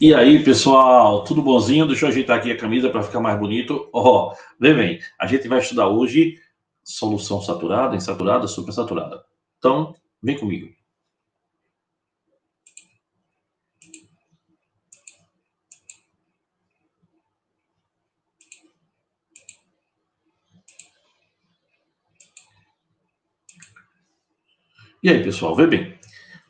E aí, pessoal, tudo bonzinho? Deixa eu ajeitar aqui a camisa para ficar mais bonito. Ó, vem, bem, a gente vai estudar hoje solução saturada, insaturada, supersaturada. Então, vem comigo. E aí, pessoal, vê bem.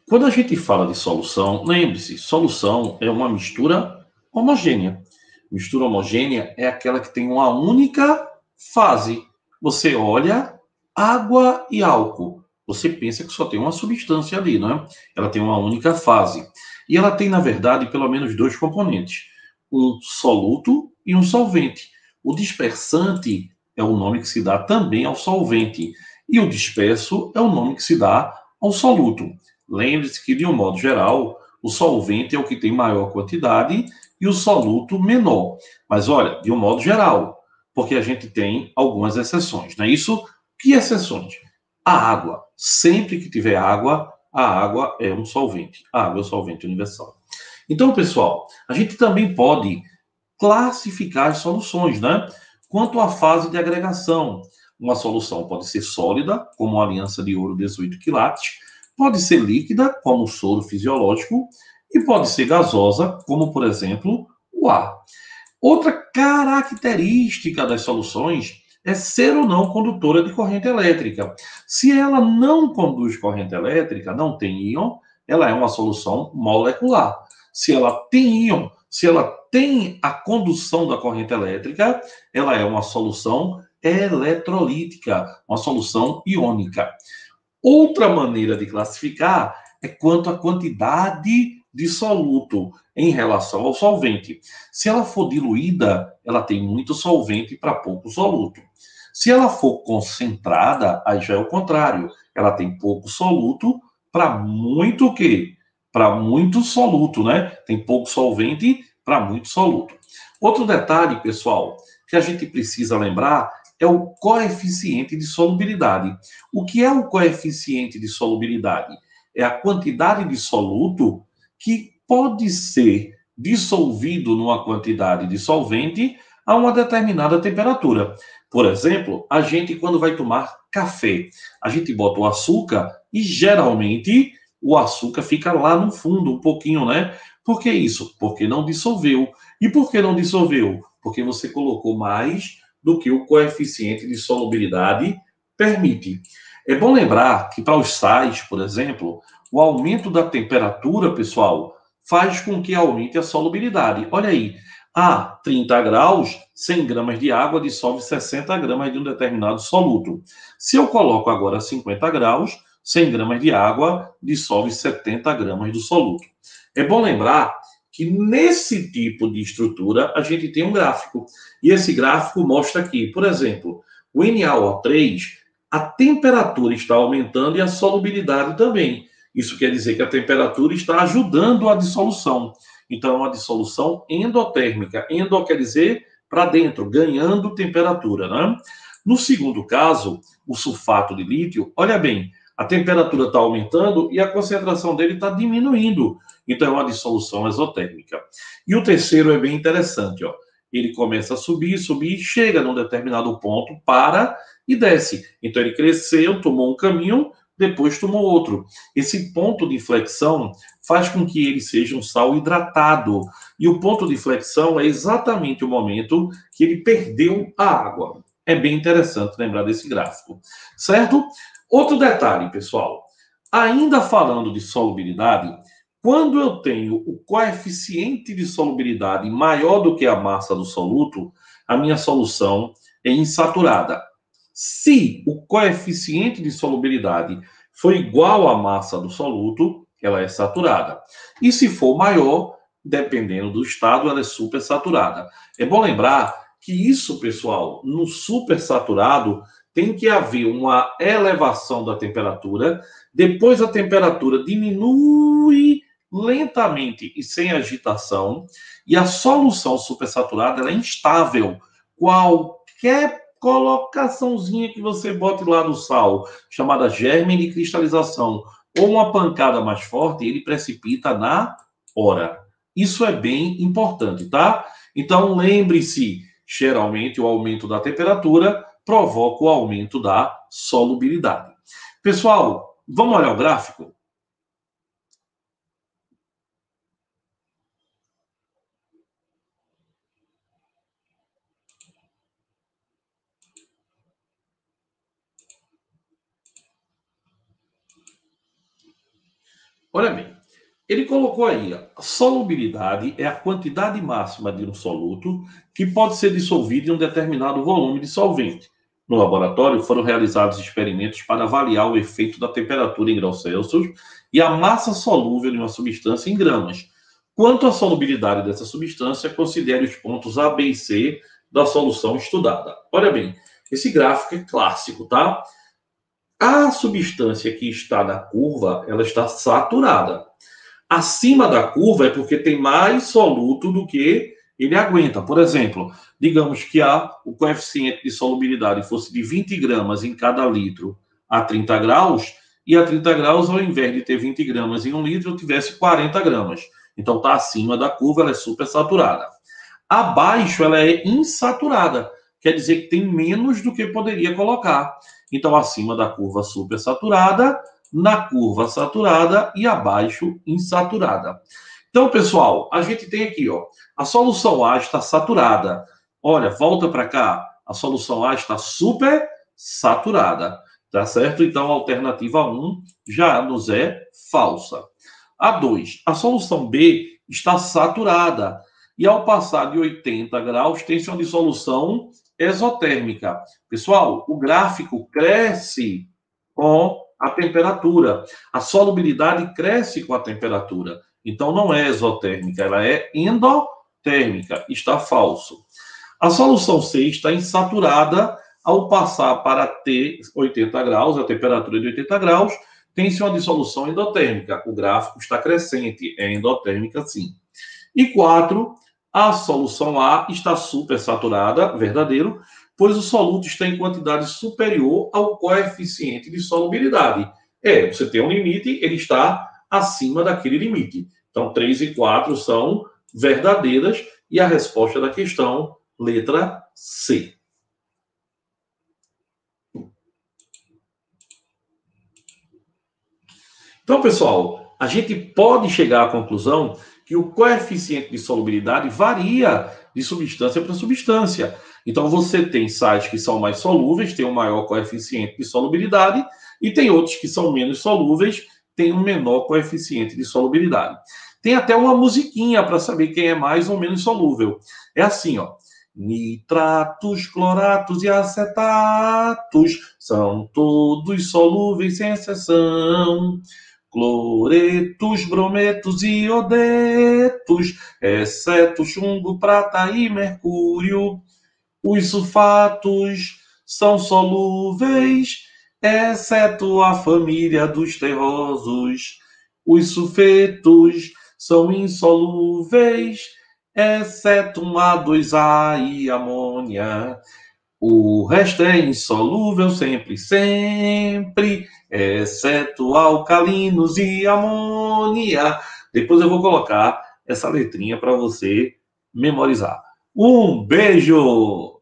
Quando a gente fala de solução, lembre-se, solução é uma mistura homogênea. Mistura homogênea é aquela que tem uma única fase. Você olha água e álcool. Você pensa que só tem uma substância ali, não é? Ela tem uma única fase. E ela tem, na verdade, pelo menos dois componentes: um soluto e um solvente. O dispersante é o nome que se dá também ao solvente. E o disperso é o nome que se dá ao soluto. Lembre-se que, de um modo geral, o solvente é o que tem maior quantidade e o soluto menor. Mas olha, de um modo geral, porque a gente tem algumas exceções, não é isso? Que exceções? A água. Sempre que tiver água, a água é um solvente. A água é o solvente universal. Então, pessoal, a gente também pode classificar as soluções, né? Quanto à fase de agregação, uma solução pode ser sólida, como a aliança de ouro 18 quilates, pode ser líquida, como o soro fisiológico, e pode ser gasosa, como, por exemplo, o ar. Outra característica das soluções é ser ou não condutora de corrente elétrica. Se ela não conduz corrente elétrica, não tem íon, ela é uma solução molecular. Se ela tem íon, se ela tem a condução da corrente elétrica, ela é uma solução eletrolítica, uma solução iônica. Outra maneira de classificar é quanto à quantidade de soluto em relação ao solvente. Se ela for diluída, ela tem muito solvente para pouco soluto. Se ela for concentrada, aí já é o contrário. Ela tem pouco soluto para muito o quê? Para muito soluto, né? Tem pouco solvente para muito soluto. Outro detalhe, pessoal, que a gente precisa lembrar é o coeficiente de solubilidade. O que é o coeficiente de solubilidade? É a quantidade de soluto que pode ser dissolvido numa quantidade de solvente a uma determinada temperatura. Por exemplo, a gente, quando vai tomar café, a gente bota o açúcar e geralmente o açúcar fica lá no fundo, um pouquinho, né? Por que isso? Porque não dissolveu. E por que não dissolveu? Porque você colocou mais do que o coeficiente de solubilidade permite. É bom lembrar que para os sais, por exemplo, o aumento da temperatura, pessoal, faz com que aumente a solubilidade. Olha aí, a 30 graus, 100 gramas de água dissolve 60 gramas de um determinado soluto. Se eu coloco agora 50 graus, 100 gramas de água dissolve 70 gramas do soluto. É bom lembrar que nesse tipo de estrutura a gente tem um gráfico. E esse gráfico mostra aqui, por exemplo, o NaOH3, a temperatura está aumentando e a solubilidade também. Isso quer dizer que a temperatura está ajudando a dissolução. Então, é uma dissolução endotérmica. Endo quer dizer para dentro, ganhando temperatura, né? No segundo caso, o sulfato de lítio, olha bem, a temperatura está aumentando e a concentração dele está diminuindo. Então, é uma dissolução exotérmica. E o terceiro é bem interessante, ó. Ele começa a subir, subir, chega num determinado ponto, para e desce. Então, ele cresceu, tomou um caminho, depois tomou outro. Esse ponto de inflexão faz com que ele seja um sal hidratado. E o ponto de inflexão é exatamente o momento que ele perdeu a água. É bem interessante lembrar desse gráfico, certo? Outro detalhe, pessoal. Ainda falando de solubilidade, quando eu tenho o coeficiente de solubilidade maior do que a massa do soluto, a minha solução é insaturada. Se o coeficiente de solubilidade for igual à massa do soluto, ela é saturada. E se for maior, dependendo do estado, ela é supersaturada. É bom lembrar que isso, pessoal, no supersaturado, tem que haver uma elevação da temperatura, depois a temperatura diminui lentamente e sem agitação, e a solução supersaturada ela é instável. Qualquer colocaçãozinha que você bote lá do sal, chamada germe de cristalização, ou uma pancada mais forte, ele precipita na hora. Isso é bem importante, tá? Então, lembre-se, geralmente o aumento da temperatura provoca o aumento da solubilidade. Pessoal, vamos olhar o gráfico? Olha bem, ele colocou aí, a solubilidade é a quantidade máxima de um soluto que pode ser dissolvido em um determinado volume de solvente. No laboratório, foram realizados experimentos para avaliar o efeito da temperatura em graus Celsius e a massa solúvel de uma substância em gramas. Quanto à solubilidade dessa substância, considere os pontos A, B e C da solução estudada. Olha bem, esse gráfico é clássico, tá? A substância que está na curva, ela está saturada. Acima da curva é porque tem mais soluto do que ele aguenta. Por exemplo, digamos que o coeficiente de solubilidade fosse de 20 gramas em cada litro a 30 graus, e a 30 graus, ao invés de ter 20 gramas em um litro, eu tivesse 40 gramas. Então, está acima da curva, ela é supersaturada. Abaixo, ela é insaturada. Quer dizer que tem menos do que poderia colocar. Então, acima da curva supersaturada, na curva saturada e abaixo insaturada. Então, pessoal, a gente tem aqui, ó, a solução A está saturada. Olha, volta para cá. A solução A está super saturada. Tá certo? Então, a alternativa 1 já nos é falsa. A 2, a solução B está saturada. E ao passar de 80 graus, tem-se uma dissolução exotérmica. Pessoal, o gráfico cresce com a temperatura. A solubilidade cresce com a temperatura. Então, não é exotérmica, ela é endotérmica. Está falso. A solução C está insaturada. Ao passar para T 80 graus, a temperatura de 80 graus, tem-se uma dissolução endotérmica. O gráfico está crescente, é endotérmica sim. E 4, a solução A está supersaturada, verdadeiro, pois o soluto está em quantidade superior ao coeficiente de solubilidade. Você tem um limite, ele está acima daquele limite. Então, 3 e 4 são verdadeiras e a resposta da questão, letra C. Então, pessoal, a gente pode chegar à conclusão que o coeficiente de solubilidade varia de substância para substância. Então, você tem sais que são mais solúveis, têm um maior coeficiente de solubilidade, e tem outros que são menos solúveis, têm um menor coeficiente de solubilidade. Tem até uma musiquinha para saber quem é mais ou menos solúvel. É assim, ó. Nitratos, cloratos e acetatos são todos solúveis sem exceção. Cloretos, brometos e iodetos, exceto chumbo, prata e mercúrio. Os sulfatos são solúveis, exceto a família dos terrosos. Os sulfetos são insolúveis, exceto A2A e amônia. O resto é insolúvel sempre, sempre, exceto alcalinos e amônia. Depois eu vou colocar essa letrinha para você memorizar. Um beijo!